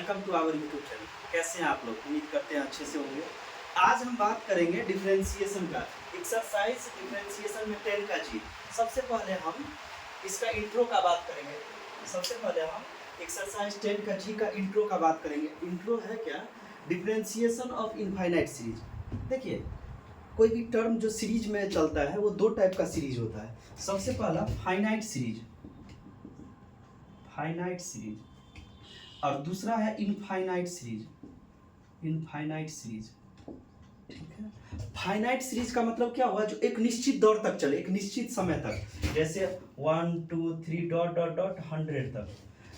Welcome to our YouTube channel. कैसे हैं आप लोग? उम्मीद करते हैं अच्छे से होंगे। आज हम बात करेंगे डिफरेंशिएशन का, एक्सरसाइज डिफरेंशिएशन में 10 का जी। सबसे पहले हम इसका इंट्रो का बात करेंगे। सबसे पहले हम एक्सरसाइज 10 का जी का इंट्रो का बात करेंगे। इंट्रो है क्या? Differentiation of infinite series. देखिए, कोई भी टर्म जो सीरीज में चलता है वो दो टाइप का सीरीज होता है। सबसे पहला फाइनाइट सीरीज, फाइनाइट सीरीज, और दूसरा है इनफाइनाइट सीरीज, इनफाइनाइट सीरीज। ठीक है, फाइनाइट सीरीज का मतलब क्या हुआ? जो एक निश्चित दौर तक चले, एक निश्चित समय तक, जैसे 1 2 3 डॉट डॉट डॉट 100 तक।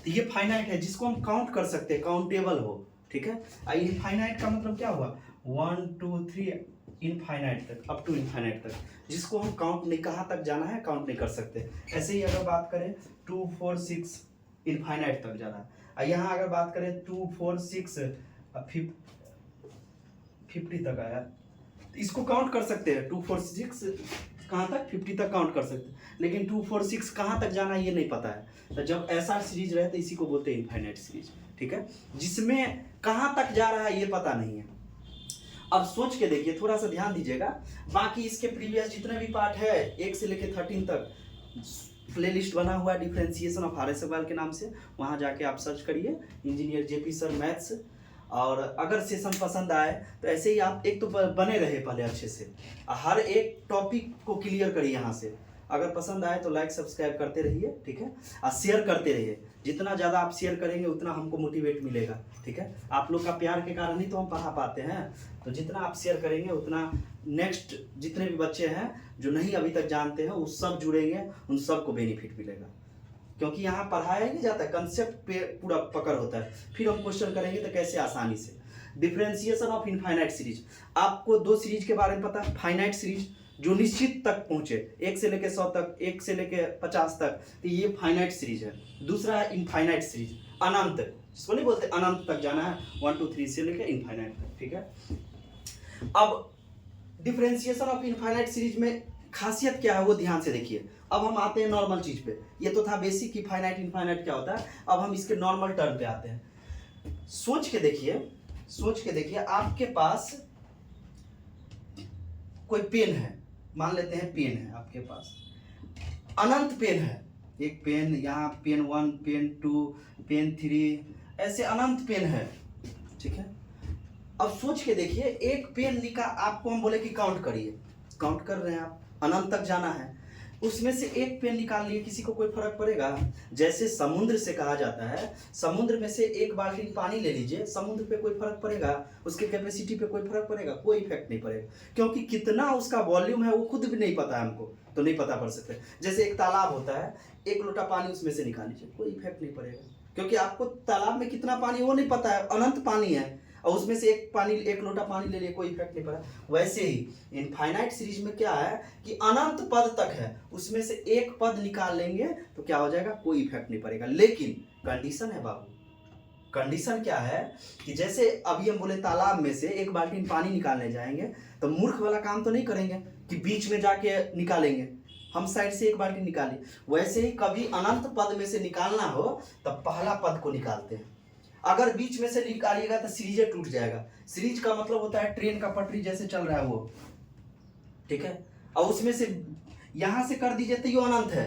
तो ये फाइनाइट है जिसको हम काउंट कर सकते हैं, काउंटेबल हो। ठीक है, इनफाइनाइट का मतलब क्या हुआ? 1 2 3 इनफाइनाइट तक, अप टू इनफाइनाइट तक, जिसको हम काउंट नहीं, कहाँ तक जाना है काउंट नहीं कर सकते। ऐसे ही अगर बात करें 2 4 6 इनफाइनाइट तक जाना है। यहाँ अगर बात करें 2 4 6 50 तक आया, तो इसको काउंट कर सकते हैं। 2 4 6 कहाँ तक? 50 तक काउंट कर सकते हैं। लेकिन 2 4 6 कहाँ तक जाना है ये नहीं पता है। तो जब ऐसा सीरीज रहे तो इसी को बोलते हैं इनफाइनाइट सीरीज। ठीक है, जिसमें कहाँ तक जा रहा है ये पता नहीं है। अब सोच के देखिए, थोड़ा सा ध्यान दीजिएगा। बाकी इसके प्रीवियस जितने भी पार्ट है 1 से लेकर 13 तक प्लेलिस्ट बना हुआ है differentiation of R S Agarwal के नाम से। वहाँ जाके आप सर्च करिए इंजीनियर जेपी सर मैथ्स। और अगर सेशन पसंद आए तो ऐसे ही आप एक तो बने रहे पहले अच्छे से, हर एक टॉपिक को क्लियर करिए यहाँ से। अगर पसंद आए तो लाइक सब्सक्राइब करते रहिए। ठीक है, और शेयर करते रहिए। जितना ज़्यादा आप शेयर करेंगे उतना हमको मोटिवेट मिलेगा। ठीक है, आप लोग का प्यार के कारण ही तो हम पढ़ा पाते हैं। तो जितना आप शेयर करेंगे उतना नेक्स्ट जितने भी बच्चे हैं जो नहीं अभी तक जानते हैं वो सब जुड़ेंगे, उन सबको बेनिफिट मिलेगा। क्योंकि यहाँ पढ़ाया ही नहीं जाता है, कंसेप्ट पे पूरा पकड़ होता है। फिर हम क्वेश्चन करेंगे तो कैसे आसानी से। डिफरेंशिएशन ऑफ इनफाइनाइट सीरीज, आपको दो सीरीज के बारे में पता है। फाइनाइट सीरीज जो निश्चित तक पहुंचे, 1 से लेकर 100 तक, 1 से लेकर 50 तक, तो ये फाइनाइट सीरीज है। दूसरा है इनफाइनाइट सीरीज, अनंत, जिसको नहीं बोलते अनंत तक जाना है, 1 2 3 से लेकर इनफाइनाइट तक। ठीक है, अब डिफरेंशिएशन ऑफ इनफाइनाइट सीरीज में खासियत क्या है वो ध्यान से देखिए। अब हम आते हैं नॉर्मल चीज पे। ये तो था बेसिक कि फाइनाइट इनफाइनाइट क्या होता है। अब हम इसके नॉर्मल टर्म पे आते हैं। सोच के देखिए, सोच के देखिए, आपके पास कोई पेन है, मान लेते हैं पेन है आपके पास, अनंत पेन है। एक पेन, यहाँ पेन 1 पेन 2 पेन 3, ऐसे अनंत पेन है। ठीक है, अब सोच के देखिए, एक पेन निकाल, आपको हम बोले कि काउंट करिए, काउंट कर रहे हैं आप, अनंत तक जाना है, उसमें से एक पेन निकाल लिए, किसी को कोई फर्क पड़ेगा? जैसे समुद्र से कहा जाता है, समुद्र में से एक बाल्टी पानी ले लीजिए, समुद्र पे कोई फर्क पड़ेगा? उसके कैपेसिटी पे कोई फर्क पड़ेगा? कोई इफेक्ट नहीं पड़ेगा, क्योंकि कितना उसका वॉल्यूम है वो खुद भी नहीं पता है हमको, तो नहीं पता पड़ सकता। जैसे एक तालाब होता है, 1 लोटा पानी उसमें से निकाल लीजिए, कोई इफेक्ट नहीं पड़ेगा, क्योंकि आपको तालाब में कितना पानी वो नहीं पता है, अनंत पानी है, और उसमें से एक लोटा पानी ले लिए, कोई इफेक्ट नहीं पड़ा। वैसे ही इनफाइनाइट सीरीज में क्या है कि अनंत पद तक है, उसमें से एक पद निकाल लेंगे तो क्या हो जाएगा? कोई इफेक्ट नहीं पड़ेगा। लेकिन कंडीशन है बाबू, कंडीशन क्या है कि जैसे अभी हम बोले तालाब में से एक बाल्टी पानी निकालने जाएंगे तो मूर्ख वाला काम तो नहीं करेंगे कि बीच में जाके निकालेंगे, हम साइड से एक बाल्टी निकाली। वैसे ही कभी अनंत पद में से निकालना हो तब पहला पद को निकालते हैं। अगर बीच में से निकालिएगा तो सीरीज टूट जाएगा। सीरीज का मतलब होता है ट्रेन का पटरी जैसे चल रहा है वो। ठीक है, और उसमें से यहां से कर दीजिए तो ये अनंत है।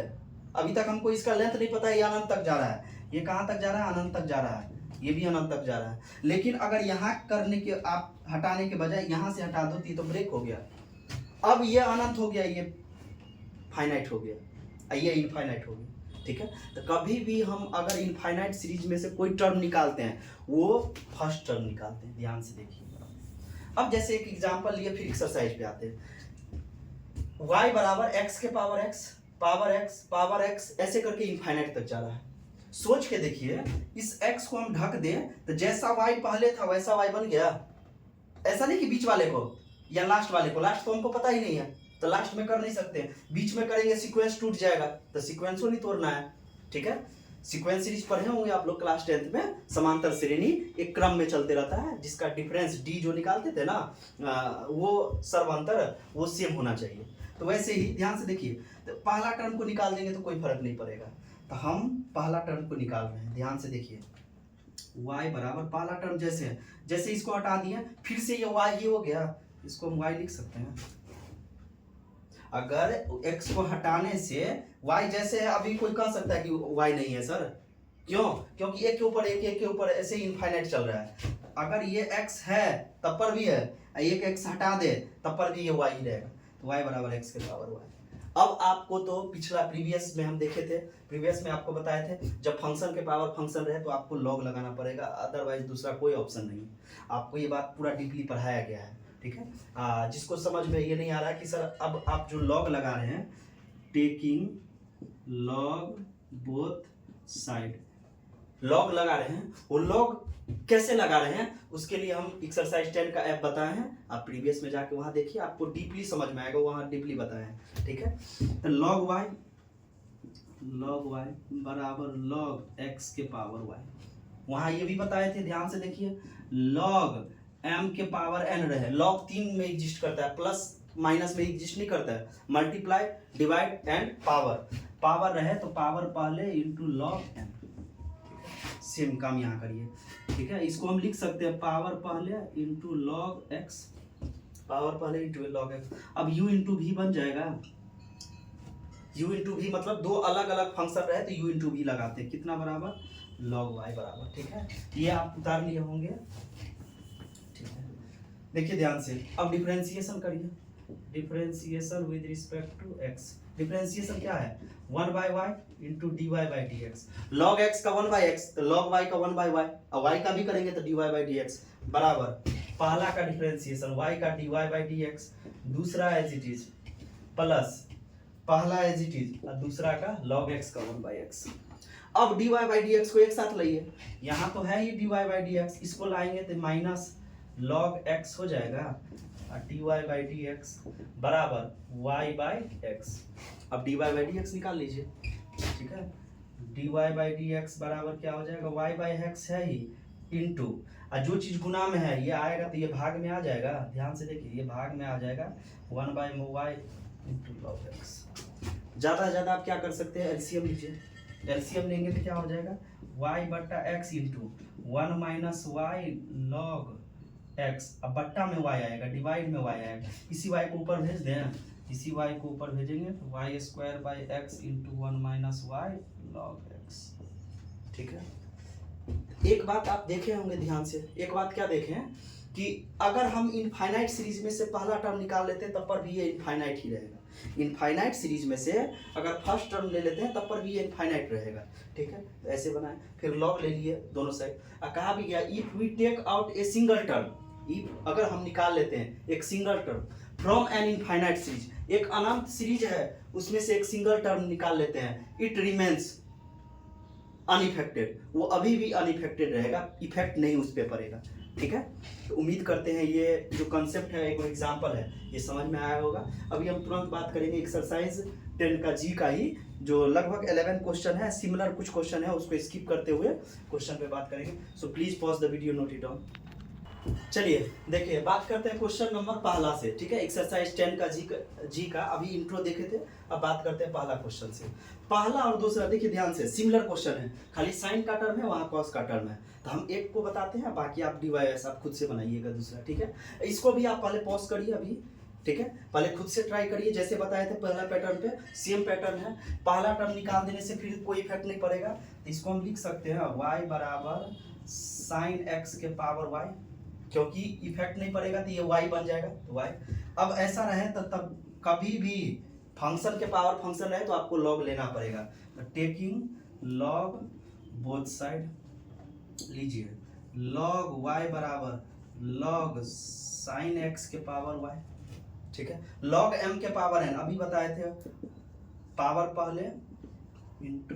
अभी तक हमको इसका लेंथ नहीं पता है, ये अनंत तक जा रहा है, ये कहां तक जा रहा है? अनंत तक जा रहा है, ये भी अनंत तक जा रहा है। लेकिन अगर यहाँ करने के, आप हटाने के बजाय यहां से हटा दो तो ब्रेक हो गया। अब ये अनंत हो गया, ये फाइनाइट हो गया, ये इनफाइनाइट हो गया। ठीक है, तो कभी भी हम अगर इनफाइनाइट सीरीज में से कोई टर्म निकालते हैं वो फर्स्ट टर्म निकालते हैं। ध्यान से देखिए। अब जैसे एक एग्जांपल लिए, फिर एक्सरसाइज पे आते हैं। y बराबर x के पावर x पावर x ऐसे करके इनफाइनाइट तक जा रहा है। सोच के देखिए, इस x को हम ढक दें तो जैसा y पहले था वैसा y बन गया। ऐसा नहीं कि बीच वाले को या लास्ट वाले को, लास्ट तो हमको पता ही नहीं है तो लास्ट में कर नहीं सकते, बीच में करेंगे सीक्वेंस टूट जाएगा, तो सीक्वेंस को नहीं तोड़ना है। ठीक है, सीक्वेंस सीरीज पढ़े होंगे आप लोग क्लास 10th में, समांतर श्रेणी एक क्रम में चलते रहता है, जिसका डिफरेंस डी जो निकालते थे ना, वो सर्वांतर वो सेम होना चाहिए। तो वैसे ही ध्यान से देखिए, तो पहला टर्म को निकाल देंगे तो कोई फर्क नहीं पड़ेगा। तो हम पहला टर्म को निकाल रहे हैं, ध्यान से देखिए। y बराबर पहला टर्म जैसे है, जैसे इसको हटा दिए फिर से ये y ही हो गया, इसको हम y लिख सकते हैं। अगर x को हटाने से y जैसे है, अभी कोई कह सकता है कि y नहीं है सर, क्यों? क्योंकि एक के ऊपर एक के ऊपर ऐसे ही इनफाइनाइट चल रहा है। अगर ये x है तब पर भी है, एक x हटा दे तब पर भी ये y ही रहेगा, तो y बराबर x के पावर y। अब आपको तो पिछला प्रीवियस में हम देखे थे, प्रीवियस में आपको बताए थे जब फंक्शन के पावर फंक्शन रहे तो आपको लॉग लगाना पड़ेगा, अदरवाइज दूसरा कोई ऑप्शन नहीं। आपको ये बात पूरा डीपली पढ़ाया गया है, ठीक है। जिसको समझ में ये नहीं आ रहा है कि सर अब आप जो लॉग लगा रहे हैं, taking log both side, log लगा रहे हैं, वो लॉग कैसे लगा रहे हैं उसके लिए हम एक्सरसाइज 10 का ऐप बताए हैं, आप प्रीवियस में जाके वहां देखिए, आपको डीपली समझ में आएगा, वहां डीपली बताए हैं, ठीक है। तो लॉग y बराबर लॉग x के पावर y, वहां ये भी बताए थे, ध्यान से देखिए, लॉग m के पावर n रहे, लॉग 3 में एग्जिस्ट करता है, प्लस माइनस में एग्जिस्ट नहीं करता है, मल्टीप्लाई डिवाइड एंड पावर रहे तो पावर पहले इंटू लॉग m, सेम काम यहाँ करिए, ठीक है। इसको हम लिख सकते हैं पावर पहले इंटू लॉग एक्स, पावर पहले इंटू लॉग एक्स। अब u इंटू भी बन जाएगा, u इंटू भी मतलब दो अलग अलग फंक्शन रहे तो u इंटू भी लगाते हैं, कितना बराबर लॉग y बराबर, ठीक है। ये आप उतार लिए होंगे, ठीक है। देखिए ध्यान से, अब डिफरेंशिएशन करिए, differentiation with respect to x, differentiation क्या है 1/y into dy by D x, log x का 1/x तो लॉग y का 1/y, और y का भी करेंगे तो dy बाई डी एक्स बराबर पहला का डिफरेंशिएशन y का dy बाई डी एक्स, दूसरा एज इट इज प्लस पहला एज इट इज और दूसरा का log x का 1/x। अब dy बाई डी एक्स को एक साथ लाइए, यहाँ तो है ही dy बाई डी एक्स, इसको लाएंगे तो माइनस log x हो जाएगा और dy बाई डी एक्स बराबर y बाई एक्स। अब dy बाई डी एक्स निकाल लीजिए, ठीक है। dy बाई डी एक्स बराबर क्या हो जाएगा, y बाई एक्स है ही इंटू, और जो चीज गुना में है ये आएगा तो ये भाग में आ जाएगा, ध्यान से देखिए ये भाग में आ जाएगा 1/y इंटू लॉग एक्स। ज़्यादा आप क्या कर सकते हैं, एलसीएम लीजिए, एलसीएम लेंगे तो क्या हो जाएगा y बट्टा x into 1 minus Y log x, अब बट्टा में y आएगा, डिवाइड में y आएगा, इसी y को ऊपर भेज दें, इसी y को ऊपर भेजेंगे तो y square by x into 1 minus Y log x, ठीक है। एक बात आप देखे होंगे ध्यान से, एक बात क्या देखें कि अगर हम इनफाइनाइट सीरीज में से पहला टर्म निकाल लेते हैं तब पर भी ये इनफाइनाइट ही रहेगा, इनफाइनाइट सीरीज में से अगर फर्स्ट टर्म ले लेते हैं तब पर भी ये इनफाइनाइट रहेगा, ठीक है। तो ऐसे बनाए, फिर लॉग ले लिए दोनों साइड, कहा भी गया if we take out a single term, if अगर हम निकाल लेते हैं एक single term from an infinite series, एक अनंत सीरीज है उसमें से एक सिंगल टर्म निकाल लेते हैं, इट रिमेन्स अनइफेक्टेड, वो अभी भी अनइफेक्टेड रहेगा, इफेक्ट नहीं उस पर पड़ेगा, ठीक है। तो उम्मीद करते हैं ये जो कंसेप्ट है, एक एग्जांपल है, ये समझ में आया होगा। अभी हम तुरंत बात करेंगे एक्सरसाइज 10 का जी का ही, जो लगभग 11 क्वेश्चन है, सिमिलर कुछ क्वेश्चन है, उसको स्किप करते हुए क्वेश्चन पे बात करेंगे। So please pause the video, note it down. चलिए देखिए, बात करते हैं क्वेश्चन नंबर पहला से, ठीक है। एक्सरसाइज 10 का जी का अभी इंट्रो देखे थे, अब बात करते हैं पहला क्वेश्चन से। पहला और दूसरा देखिए ध्यान से, सिमिलर क्वेश्चन है, खाली साइन का टर्म है, वहाँ कॉस का टर्म है, तो हम एक को बताते हैं, बाकी आप डीवाईएस आप खुद से बनाइएगा दूसरा, ठीक है। इसको भी आप पहले पॉज करिए अभी, ठीक है, पहले खुद से ट्राई करिए, जैसे बताए थे पहला पैटर्न पे सेम पैटर्न है, पहला टर्म निकाल देने से फिर कोई इफेक्ट नहीं पड़ेगा, तो इसको हम लिख सकते हैं y बराबर साइन x के पावर y, क्योंकि इफेक्ट नहीं पड़ेगा तो ये y बन जाएगा, तो y। अब ऐसा रहे तो तब कभी भी फंक्शन के पावर फंक्शन रहे तो आपको लॉग लेना पड़ेगा, तो टेकिंग लॉग बोथ साइड लीजिए, लॉग y बराबर लॉग साइन x के पावर y, ठीक है। लॉग m के पावर n, अभी बताए थे पावर पहले इंटू,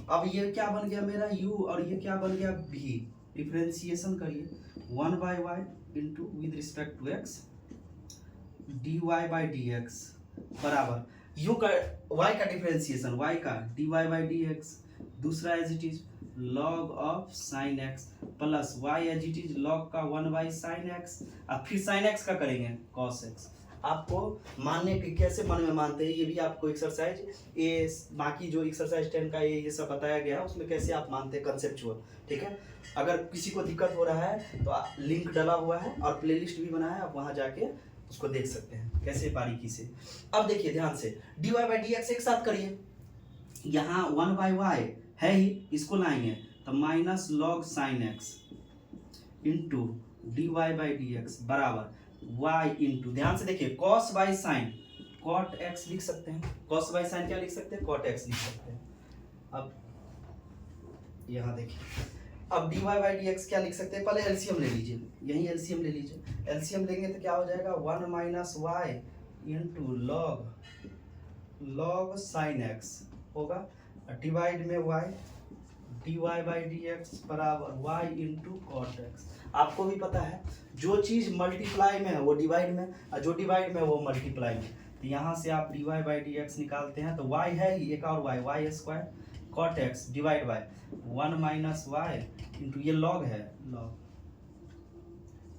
अब ये क्या बन गया मेरा u और ये क्या बन गया v, डिफरेंशिएशन करिए 1/y into with respect to x dy by D x बराबर u का y का डिफरेंशिएशन y का dy बाई डी एक्स, दूसरा as it is log of sine x plus y as it is log का 1 by sine x, अब फिर sign x का करेंगे cos x, आपको मानने के कैसे मन में मानते हैं ये भी आपको एक्सरसाइज ये बाकी जो एक्सरसाइज 10 का ये सब बताया गया है उसमें कैसे आप मानते हैं कंसेप्चुअल। ठीक है, अगर किसी को दिक्कत हो रहा है तो लिंक डला हुआ है और प्लेलिस्ट भी बना है, आप वहाँ जाके उसको देख सकते हैं कैसे बारीकी से। अब देखिए ध्यान से, dy बाई डी एक्स एक साथ करिए, यहाँ 1 बाई वाई है ही, इसको लाएंगे तो minus log sine x into D Y by D x बराबर y इंटू, ध्यान से देखिए, cos by sine cot x लिख सकते हैं, cos बाई साइन क्या लिख सकते हैं, cot x लिख सकते हैं। अब यहाँ देखिए, अब dy बाई डी एक्स क्या लिख सकते हैं, पहले एलसीएम ले लीजिए, यही एलसीएम ले लीजिए, एलसीएम लेंगे तो क्या हो जाएगा 1 minus y into log sine x होगा, डिवाइड में y dy by D x बराबर y इंटू कॉट एक्स। आपको भी पता है जो चीज़ मल्टीप्लाई में है वो डिवाइड में, और जो डिवाइड में वो मल्टीप्लाई में, तो यहाँ से आप dy बाई डी एक्स निकालते हैं तो y है ही एक और y square cot x divide by 1 minus y into ये लॉग है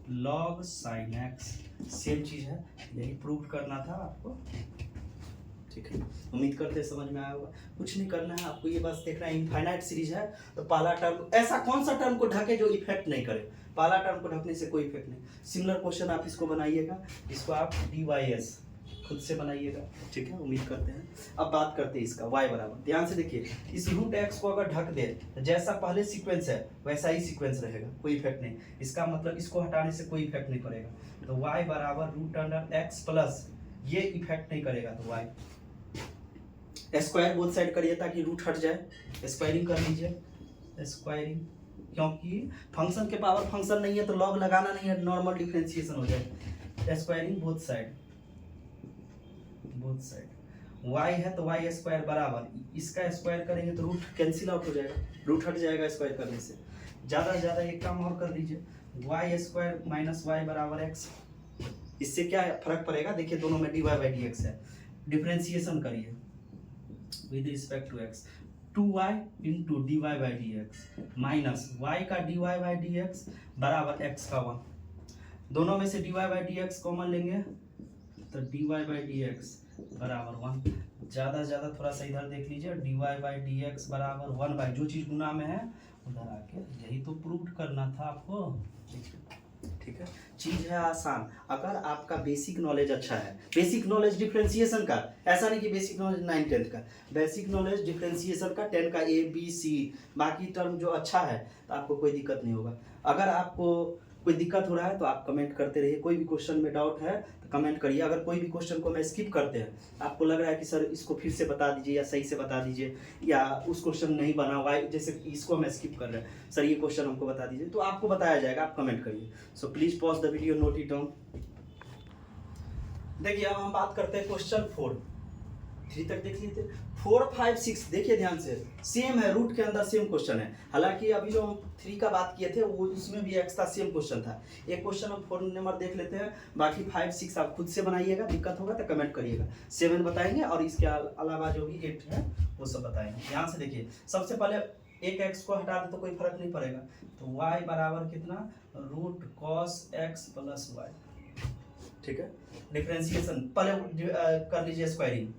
लॉग साइन एक्स, सेम चीज़ है, यही प्रूव करना था आपको। ठीक है, उम्मीद करते हैं समझ में आया होगा। कुछ नहीं करना है आपको, ये बस देखना है इनफाइनाइट सीरीज है तो पहला टर्म, ऐसा कौन सा टर्म को ढके जो इफेक्ट नहीं करे, पहला टर्म को ढकने से कोई इफेक्ट नहीं। सिमिलर क्वेश्चन आप इसको बनाइएगा, इसको आप dy खुद से बनाइएगा। ठीक है, उम्मीद करते हैं। अब बात करते हैं इसका y बराबर, ध्यान से देखिए, इस रूट x को अगर ढक दे तो जैसा पहले सीक्वेंस है वैसा ही सीक्वेंस रहेगा, कोई इफेक्ट नहीं। इसका मतलब इसको हटाने से कोई इफेक्ट नहीं पड़ेगा, तो y बराबर रूट अंडर x प्लस ये इफेक्ट नहीं करेगा तो y स्क्वायर बोथ साइड करिए ताकि रूट हट जाए, स्क्वायरिंग कर लीजिए, स्क्वायरिंग, क्योंकि फंक्शन के पावर फंक्शन नहीं है तो लॉग लगाना नहीं है, नॉर्मल डिफरेंशिएशन हो जाए, स्क्वायरिंग बोथ साइड y है तो y स्क्वायर बराबर, इसका स्क्वायर करेंगे तो रूट कैंसिल आउट हो जाएगा, रूट हट जाएगा स्क्वायर करने से। ज़्यादा से ज़्यादा एक काम और कर लीजिए, y स्क्वायर माइनस वाई बराबर x, इससे क्या फर्क पड़ेगा, देखिए दोनों में dy बाई डी एक्स है, डिफरेंशिएशन करिए with respect to x, 2y into D Y by D x minus y का dy बाई डी एक्स बराबर x का 1, दोनों में से dy बाई डी एक्स कॉमन लेंगे तो dy बाई डी एक्स बराबर 1, ज़्यादा से ज़्यादा थोड़ा सा इधर देख लीजिए, dy बाई डी एक्स बराबर 1 बाई, जो चीज़ गुना में है उधर आके, यही तो प्रूव करना था आपको। ठीक है, चीज़ है आसान, अगर आपका बेसिक नॉलेज अच्छा है, बेसिक नॉलेज डिफरेंशिएशन का, ऐसा नहीं कि बेसिक नॉलेज 9-10 का, बेसिक नॉलेज डिफरेंशिएशन का 10 का ABC, बाकी टर्म जो अच्छा है तो आपको कोई दिक्कत नहीं होगा। अगर आपको कोई दिक्कत हो रहा है तो आप कमेंट करते रहिए, कोई भी क्वेश्चन में डाउट है तो कमेंट करिए। अगर कोई भी क्वेश्चन को मैं स्किप करते हैं, आपको लग रहा है कि सर इसको फिर से बता दीजिए या सही से बता दीजिए, या उस क्वेश्चन नहीं बना हुआ है, जैसे इसको मैं स्किप कर रहे हैं, सर ये क्वेश्चन हमको बता दीजिए, तो आपको बताया जाएगा, आप कमेंट करिए। So please pause the video, note it down. देखिए अब हम बात करते हैं क्वेश्चन 4, 3 तक देख लिए थे, 4, 5, 6 देखिए ध्यान से, सेम है, रूट के अंदर सेम क्वेश्चन है। हालांकि अभी जो हम 3 का बात किए थे वो उसमें भी एक्स था, सेम क्वेश्चन था। एक क्वेश्चन हम 4 नंबर देख लेते हैं, बाकी 5, 6 आप खुद से बनाइएगा, दिक्कत होगा तो कमेंट करिएगा। 7 बताएंगे और इसके अलावा जो भी 8 है वो सब बताएंगे। ध्यान से देखिए, सबसे पहले एक एक्स को हटा दे तो कोई फर्क नहीं पड़ेगा, तो y बराबर कितना, root cos x plus y. ठीक है, डिफरेंशिएशन पहले कर लीजिए, स्क्वायरिंग,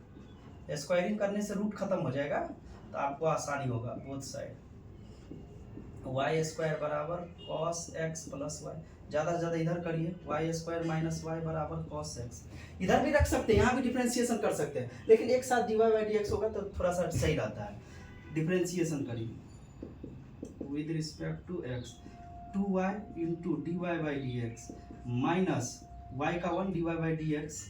स्क्वायरिंग करने से रूट खत्म हो जाएगा तो आपको आसानी होगा, बोथ साइड y स्क्वायर बराबर cos x प्लस वाई, ज़्यादा से ज़्यादा इधर करिए, y स्क्वायर माइनस वाई बराबर cos x, इधर भी रख सकते हैं, यहाँ भी डिफरेंशिएशन कर सकते हैं, लेकिन एक साथ dy बाई डी एक्स होगा तो थोड़ा सा सही रहता है। डिफरेंशिएशन करिए with respect to x, 2y into D Y by D x minus y का 1 dy बाई डी एक्स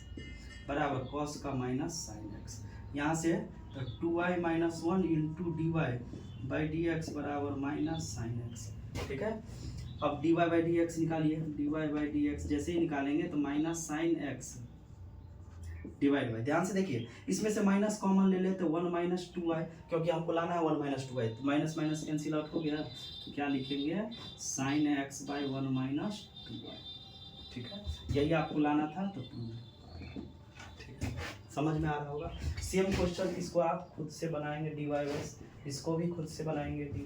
बराबर cos का माइनस साइन x, यहाँ से तो 2y minus 1 into D Y by D x बराबर माइनस साइन एक्स। ठीक है, अब dy बाई डी एक्स निकालिए, dy बाई डी एक्स जैसे ही निकालेंगे तो minus sine x divide by, ध्यान से देखिए इसमें से माइनस कॉमन ले लेते 1 माइनस 2y, क्योंकि हमको लाना है 1 माइनस 2y, तो माइनस माइनस कैंसिल आउट हो गया, तो क्या लिखेंगे, sine x by 1 minus 2y। ठीक है, यही आपको लाना था तो ठीक है, समझ में आ रहा होगा। सेम क्वेश्चन इसको आप खुद से बनाएंगे dy, इसको भी खुद से बनाएंगे dy,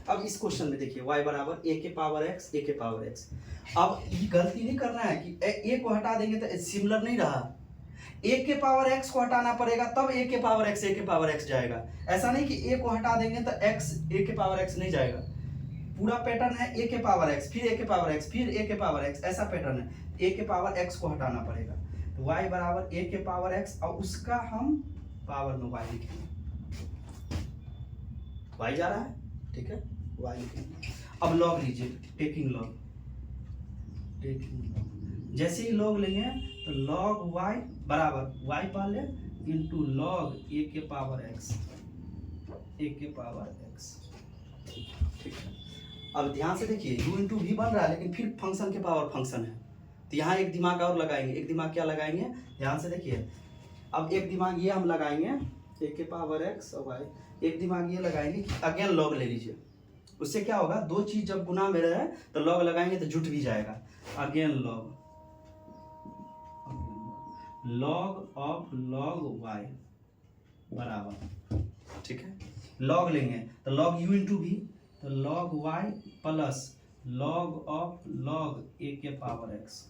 अब इस क्वेश्चन में देखिए y बराबर a के पावर x a के पावर x। अब ये गलती नहीं करना है कि a को हटा देंगे तो सिमिलर नहीं रहा, a के पावर x को हटाना पड़ेगा तब a के पावर x a के पावर x जाएगा। ऐसा नहीं कि a को हटा देंगे तो x a के पावर x नहीं जाएगा। पूरा पैटर्न है a के पावर x फिर a के पावर x फिर a के पावर x, ऐसा पैटर्न है। a के पावर x को हटाना पड़ेगा तो y बराबर a के पावर x और उसका हम पावर में y लिखेंगे। y जा रहा है, ठीक है, y लिखेंगे। अब लॉग लीजिए, टेकिंग लॉग, जैसे ही लॉग लेंगे तो लॉग y बराबर y पहले इंटू लॉग a के पावर x, a के पावर x, ठीक है। अब ध्यान से देखिए u इंटू भी बन रहा है लेकिन फिर फंक्शन के पावर फंक्शन है तो यहाँ एक दिमाग और लगाएंगे। एक दिमाग क्या लगाएंगे, ध्यान से देखिए। अब एक दिमाग ये हम लगाएंगे a के पावर x और y, एक दिमाग ये लगाएंगे कि अगेन लॉग ले लीजिए। उससे क्या होगा, दो चीज जब गुना में रहे तो लॉग लगाएंगे तो जुट भी जाएगा। Again log, log of log y बराबर, ठीक है, लॉग लेंगे तो लॉग u इंटू भी, तो log y plus log of log a के पावर x,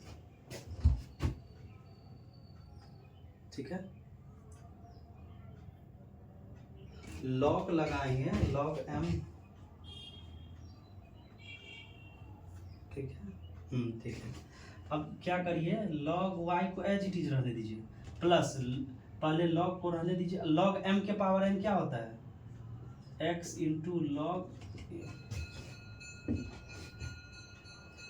ठीक है। लॉग लगाएंगे लॉग m, ठीक है, ठीक है। अब क्या करिए, लॉग y को एज इट इज रहने दीजिए प्लस पहले लॉग को रहने दीजिए। लॉग m के पावर n क्या होता है, x इंटू लॉग।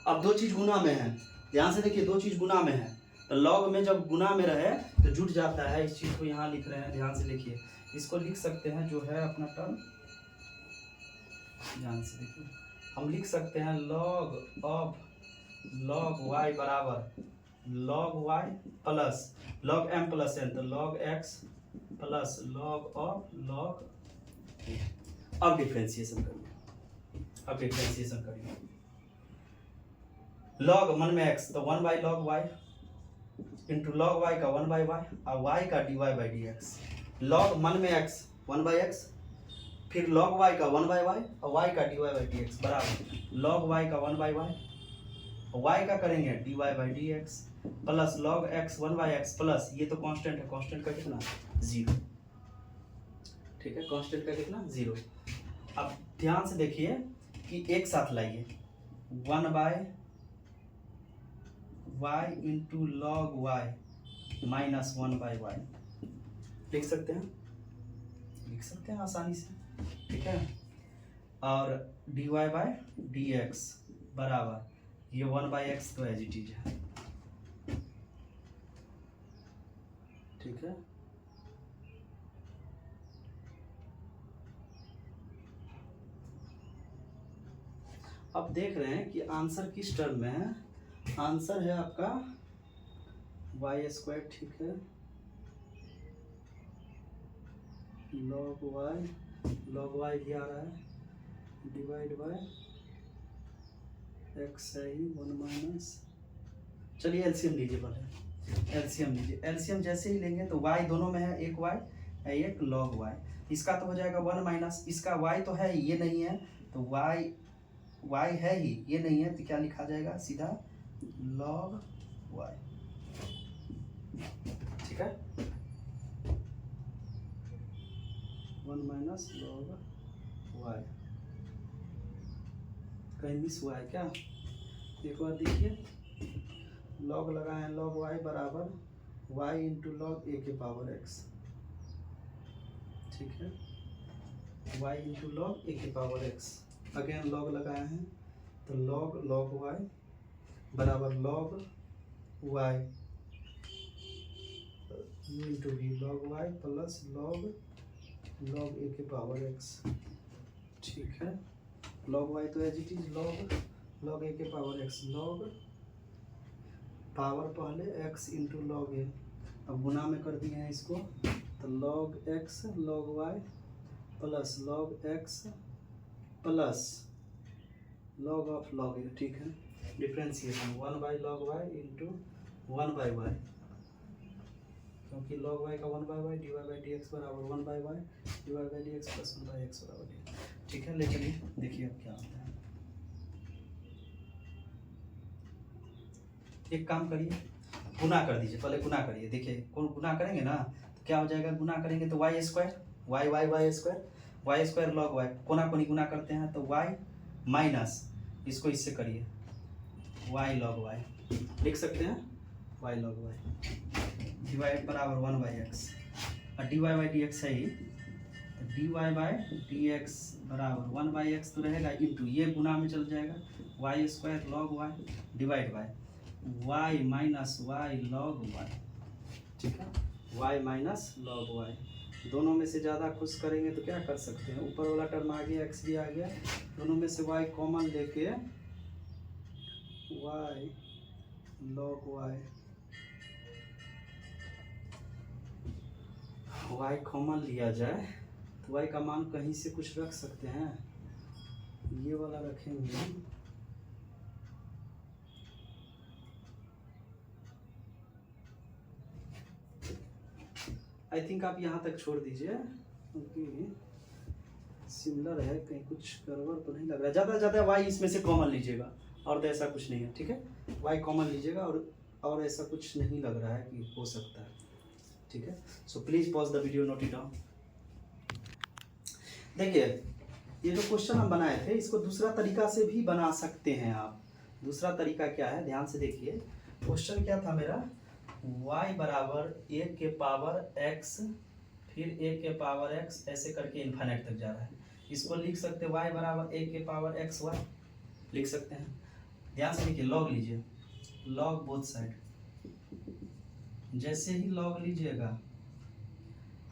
अब दो चीज गुना में है, ध्यान से देखिए, दो चीज गुना में है तो लॉग में जब गुना में रहे तो जुट जाता है। इस चीज को यहाँ लिख रहे हैं, ध्यान से देखिए। इसको लिख सकते हैं जो है अपना टर्म, ध्यान से देखिए, हम लिख सकते हैं लॉग ऑफ लॉग y बराबर log y plus log m plus n, तो log x plus log of log. अब डिफरेंशिएशन करिए, अब डिफरेंशिएशन करिए। लॉग मन में x तो 1 by log y into log y का 1 बाई y और y का dy बाई dx। लॉग मन में x 1 बाई x फिर log y का 1 बाई y और y का dy बाई dx बराबर log y का 1 बाई y, y का करेंगे dy by dx plus log x 1 by x plus, ये तो कांस्टेंट है, कांस्टेंट का कितना 0, ठीक है, कांस्टेंट का कितना 0। अब ध्यान से देखिए कि एक साथ लाइए 1 by y into log y minus 1 by y, लिख सकते हैं, लिख सकते हैं आसानी से, ठीक है। और dy बाई dx बराबर ये 1 बाई एक्स तो एज इट इज है, ठीक है। अब देख रहे हैं कि आंसर किस टर्म में है। आंसर है आपका वाई स्क्वायर, ठीक है, लॉग वाई भी आ रहा है, डिवाइड बाय एक्स है ही 1 माइनस। चलिए एलसीएम लीजिए, पहले एलसीएम लीजिए। एलसीएम जैसे ही लेंगे तो y दोनों में है, एक y है एक log y, इसका तो हो जाएगा 1 माइनस, इसका y तो है ही, ये नहीं है तो y है ही, ये नहीं है तो क्या लिखा जाएगा, सीधा log y, ठीक है, 1 माइनस log y। कहीं मिस हुआ है क्या, एक बार देखिए। लॉग लगाएं, log y बराबर y इंटू लॉग a के पावर x, ठीक है, y इंटू लॉग a के पावर x। अगेन लॉग लगाए हैं तो log y बराबर log y इंटू भी log y plus log a के पावर x, ठीक है। log y तो एज इट इज log a के पावर x, log पावर पहले x इंटू लॉग ए, अब गुना में कर दिए हैं इसको तो log x log y plus log x plus log of log ए, ठीक है। Differentiation 1 by log y into 1 by y, क्योंकि log y का 1 by y dy by dx बराबर 1 by y dy by dx plus 1 by x बराबर ठीक है, ले चलिए देखिए अब क्या होता है। एक काम करिए, गुना कर दीजिए, पहले गुना करिए। देखिए कौन गुना करेंगे ना तो क्या हो जाएगा, गुना करेंगे तो y square, y square log y, कोना कोनी गुना करते हैं तो वाई माइनस इसको इससे करिए वाई लॉग वाई, लिख सकते हैं वाई लॉग वाई डिवाइड बराबर 1/x, और d Y by D x है ही, तो d Y by D x बराबर 1/x तो रहेगा, इंटू ये गुना में चल जाएगा y square log Y divide by y minus Y log Y. ठीक है, वाई माइनस लॉग वाई, दोनों में से ज़्यादा खुश करेंगे तो क्या कर सकते हैं, ऊपर वाला टर्म आ गया, एक्स भी आ गया, दोनों में से वाई कॉमन लेके y log y, y common लिया जाए तो वाई का मान कहीं से कुछ रख सकते हैं, ये वाला रखेंगे, आई थिंक आप यहाँ तक छोड़ दीजिए क्योंकि सिमिलर है, कहीं कुछ गड़बड़ तो नहीं लग रहा है। ज़्यादा से ज़्यादा वाई इसमें से कॉमन लीजिएगा, और तो ऐसा कुछ नहीं है। ठीक है, वाई कॉमन लीजिएगा, और ऐसा कुछ नहीं लग रहा है कि हो सकता है। ठीक है, so please pause the video, note it down. देखिए ये जो क्वेश्चन हम बनाए थे इसको दूसरा तरीका से भी बना सकते हैं आप। दूसरा तरीका क्या है, ध्यान से देखिए। क्वेश्चन क्या था मेरा, y बराबर 1 के पावर x फिर 1 के पावर x ऐसे करके इन्फिनिट तक जा रहा है। इसको लिख सकते हैं y बराबर 1 के पावर x y, लिख सकते हैं। ध्यान से देखिए, लॉग लीजिए, लॉग बोथ साइड। जैसे ही लॉग लीजिएगा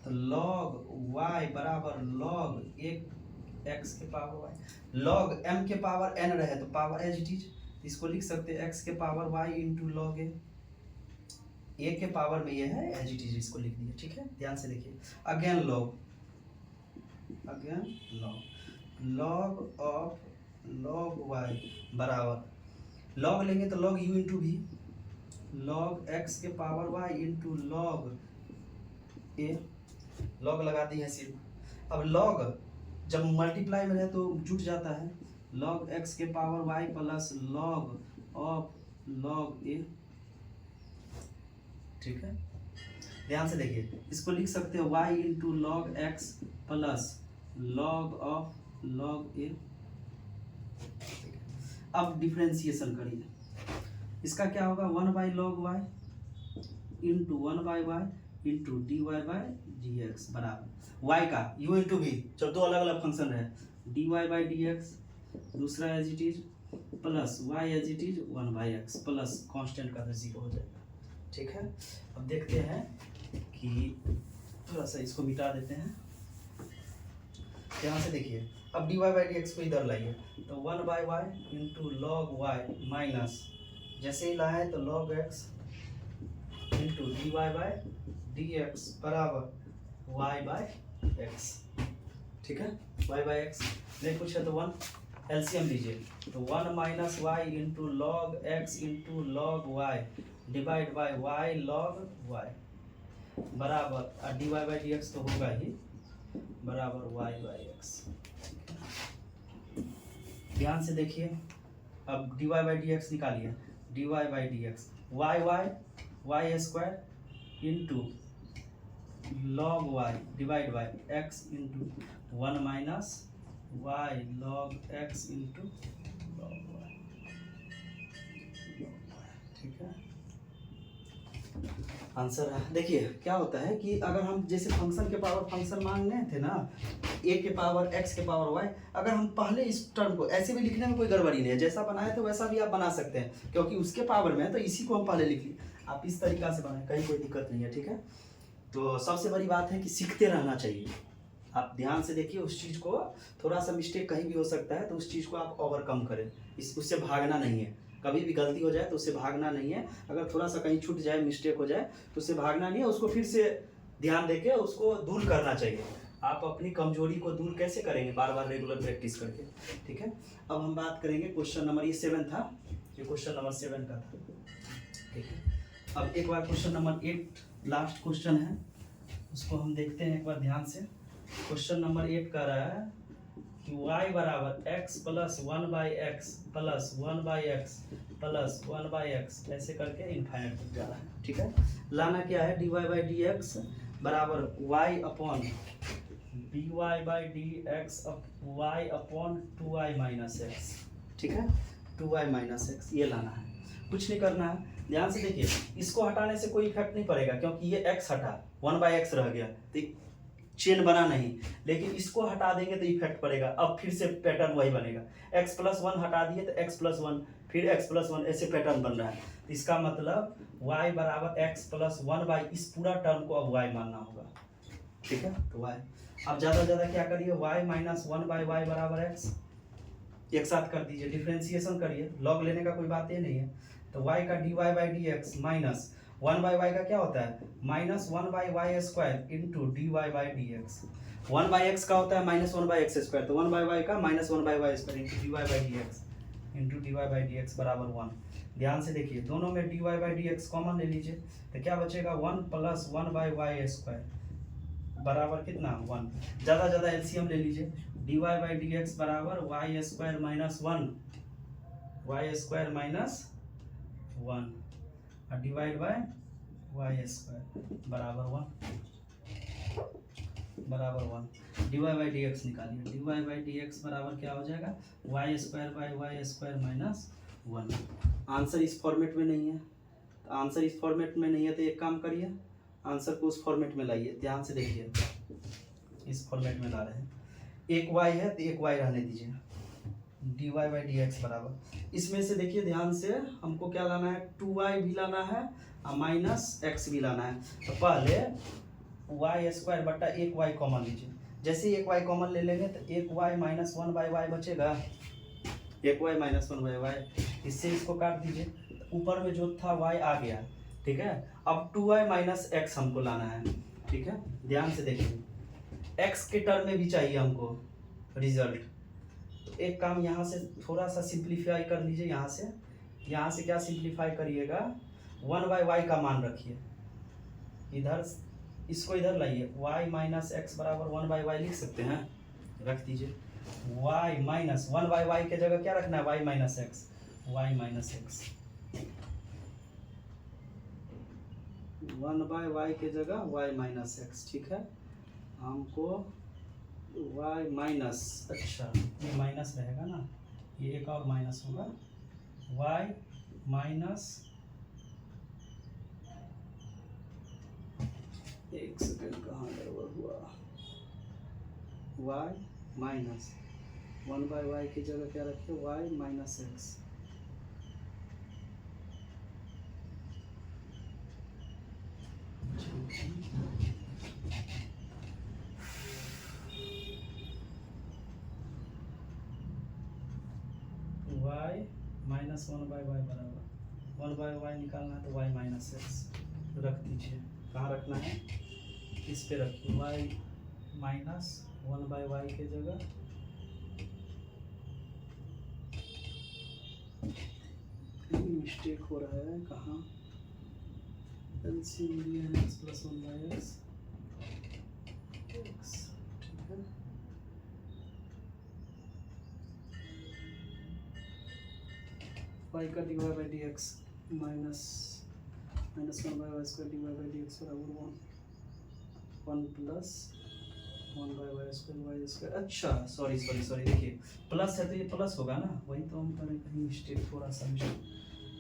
तो लॉग y बराबर लॉग 1 x के पावर y, लॉग m के पावर n रहे तो पावर एज इट इज, इसको लिख सकते हैं x के power y into log a के पावर में ये है एज इट इज, इसको लिख दिए। ठीक है, ध्यान से देखिए, again log log of log y बराबर लॉग लेंगे तो लॉग u इंटू भी, लॉग x के power y into log a, log लगा दी है सिर्फ। अब लॉग जब मल्टीप्लाई में रहे तो जुट जाता है, लॉग x के power y plus log of log a। ठीक है, ध्यान से देखिए, इसको लिख सकते हैं y into log x plus log of log a। अब डिफ्रेंसिएशन करिए, इसका क्या होगा, 1 log y into 1 y into D Y by D x बराबर y का u इंटू भी, जब दो अलग अलग फंक्शन रहे, D Y by D x दूसरा as it is plus y as it is 1/x plus constant का तो 0 हो जाएगा। ठीक है, अब देखते हैं कि थोड़ा सा इसको मिटा देते हैं। ध्यान से देखिए, अब D Y by D x को इधर लाइए तो 1/y into log y minus, जैसे ही लाए तो log x into D Y by D x बराबर y बाई एक्स। ठीक है, y बाई एक्स नहीं कुछ है तो 1 एलसीएम लीजिए, तो 1 minus y into log x into log Y divide by y log y बराबर d Y by D x तो होगा ही बराबर y बाई एक्स। ध्यान से देखिए, अब D Y by D x निकालिए, D Y by D X Y square into log Y divide by x into 1 minus Y log x into log Y. ठीक है, आंसर है। देखिए क्या होता है कि अगर हम जैसे फंक्शन के पावर फंक्शन मांगने थे ना, a के पावर x के पावर y, अगर हम पहले इस टर्म को ऐसे भी लिखने में कोई गड़बड़ी नहीं है, जैसा बनाए तो वैसा भी आप बना सकते हैं, क्योंकि उसके पावर में है तो इसी को हम पहले लिख लिए। आप इस तरीका से बनाए, कहीं कोई दिक्कत नहीं है। ठीक है, तो सबसे बड़ी बात है कि सीखते रहना चाहिए। आप ध्यान से देखिए उस चीज़ को, थोड़ा सा मिस्टेक कहीं भी हो सकता है तो उस चीज़ को आप ओवरकम करें, उससे भागना नहीं है। कभी भी गलती हो जाए तो उससे भागना नहीं है, अगर थोड़ा सा कहीं छूट जाए मिस्टेक हो जाए तो उससे भागना नहीं है, उसको फिर से ध्यान देके उसको दूर करना चाहिए। आप अपनी कमजोरी को दूर कैसे करेंगे, बार बार रेगुलर प्रैक्टिस करके। ठीक है, अब हम बात करेंगे क्वेश्चन नंबर, ये 7 था, ये क्वेश्चन नंबर 7 का था। ठीक है, अब एक बार क्वेश्चन नंबर 8 लास्ट क्वेश्चन है, उसको हम देखते हैं एक बार ध्यान से। क्वेश्चन नंबर 8 कह रहा है कि y बराबर x plus 1/x plus 1/x plus 1/x ऐसे करके इनफाइनाइट तक जा रहा है। ठीक है, लाना क्या है, dy/dx बराबर y upon dy/dx y upon 2y minus x. ठीक है, 2y माइनस एक्स ये लाना है, कुछ नहीं करना है। ध्यान से देखिए, इसको हटाने से कोई इफेक्ट नहीं पड़ेगा क्योंकि ये x हटा 1/x रह गया तो चेन बना नहीं, लेकिन इसको हटा देंगे तो इफेक्ट पड़ेगा। अब फिर से पैटर्न वही बनेगा, x प्लस 1 हटा दिए तो x प्लस 1 फिर x प्लस 1 ऐसे पैटर्न बन रहा है। तो इसका मतलब y बराबर x प्लस 1 इस पूरा टर्म को अब y मानना होगा। ठीक है, तो y अब ज़्यादा से ज़्यादा क्या करिए, y माइनस 1/y बराबर x एक साथ कर दीजिए, डिफ्रेंसिएशन करिए, लॉग लेने का कोई बात ये नहीं है। तो y का dy/dx माइनस 1/y का क्या होता है, minus 1/y square into dy/dx। 1/x का होता है माइनस 1/x स्क्वायर, तो 1/y का minus 1/y square into dy/dx बराबर 1। ध्यान से देखिए, दोनों में dy/dx कॉमन ले लीजिए, तो क्या बचेगा 1 प्लस 1/y स्क्वायर बराबर कितना 1। ज़्यादा ज़्यादा एलसीएम ले लीजिए, dy/dx बराबर y square minus 1 y square minus 1 और डिवाइड बाय y स्क्वायर बराबर 1 dy/dx निकालिए, dy/dx बराबर क्या हो जाएगा, y square by y square minus 1। Answer इस फॉर्मेट में नहीं है, तो आंसर इस फॉर्मेट में नहीं है तो एक काम करिए, आंसर को उस फॉर्मेट में लाइए। ध्यान से देखिए, इस फॉर्मेट में ला रहे हैं, एक y है तो एक y रहने दीजिए, dy/dx बराबर, इसमें से देखिए ध्यान से हमको क्या लाना है, 2y भी लाना है और माइनस x भी लाना है। तो पहले y स्क्वायर बटा एक y कॉमन लीजिए, जैसे ही एक y कॉमन ले लेंगे तो एक y माइनस 1/y बचेगा, एक y माइनस 1/y, इससे इसको काट दीजिए, ऊपर में जो था y आ गया। ठीक है, अब 2y माइनस x हमको लाना है। ठीक है, ध्यान से देखिए, x के टर्म में भी चाहिए हमको रिजल्ट, तो एक काम यहाँ से थोड़ा सा सिंप्लीफाई कर लीजिए, यहाँ से क्या सिंप्लीफाई करिएगा, 1/y का मान रखिए, इधर इसको इधर लाइए, y माइनस एक्स बराबर 1/y लिख सकते हैं, रख दीजिए, y माइनस 1/y के जगह क्या रखना है, y minus x, y minus x, 1/y के जगह y माइनस एक्स। ठीक है, हमको y माइनस, अच्छा ये माइनस रहेगा ना, ये एक और माइनस होगा, y माइनस, एक सेकेंड कहाँ गड़बड़ हुआ, y माइनस 1/y की जगह क्या रखिए, y minus x, y minus 1/y बराबर 1/y निकालना है तो y माइनस एक्स रख दीजिए, कहाँ रखना है, इस पे रखिए, y माइनस 1/y के जगह मिस्टेक हो रहा है, कहाँ एलसीएम लिए हैं x प्लस 1/x, ठीक है, y का dy/dx minus 1/y square dy/dx बराबर 1 plus 1/y square y square. अच्छा सॉरी, देखिए प्लस है तो ये प्लस होगा ना, वही तो हम करें, कहीं मिस्टेक थोड़ा सा मिस्टेक।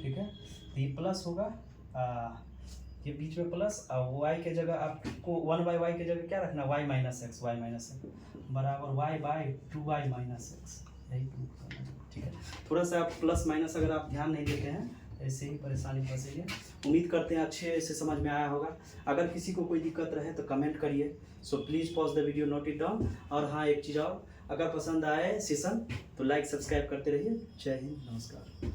ठीक है, तो ये प्लस होगा, ये बीच में प्लस और y के जगह आपको 1/y के जगह क्या रखना, y माइनस एक्स बराबर y/2y माइनस एक्स, यही प्रूफ करना है। ठीक है, थोड़ा सा प्लस माइनस अगर आप ध्यान नहीं देते हैं ऐसे ही परेशानी फंसेंगे। उम्मीद करते हैं अच्छे से समझ में आया होगा, अगर किसी को कोई दिक्कत रहे तो कमेंट करिए। So please pause the video, note it down. और हाँ, एक चीज़ और, अगर पसंद आए सेशन तो लाइक सब्सक्राइब करते रहिए। जय हिंद, नमस्कार।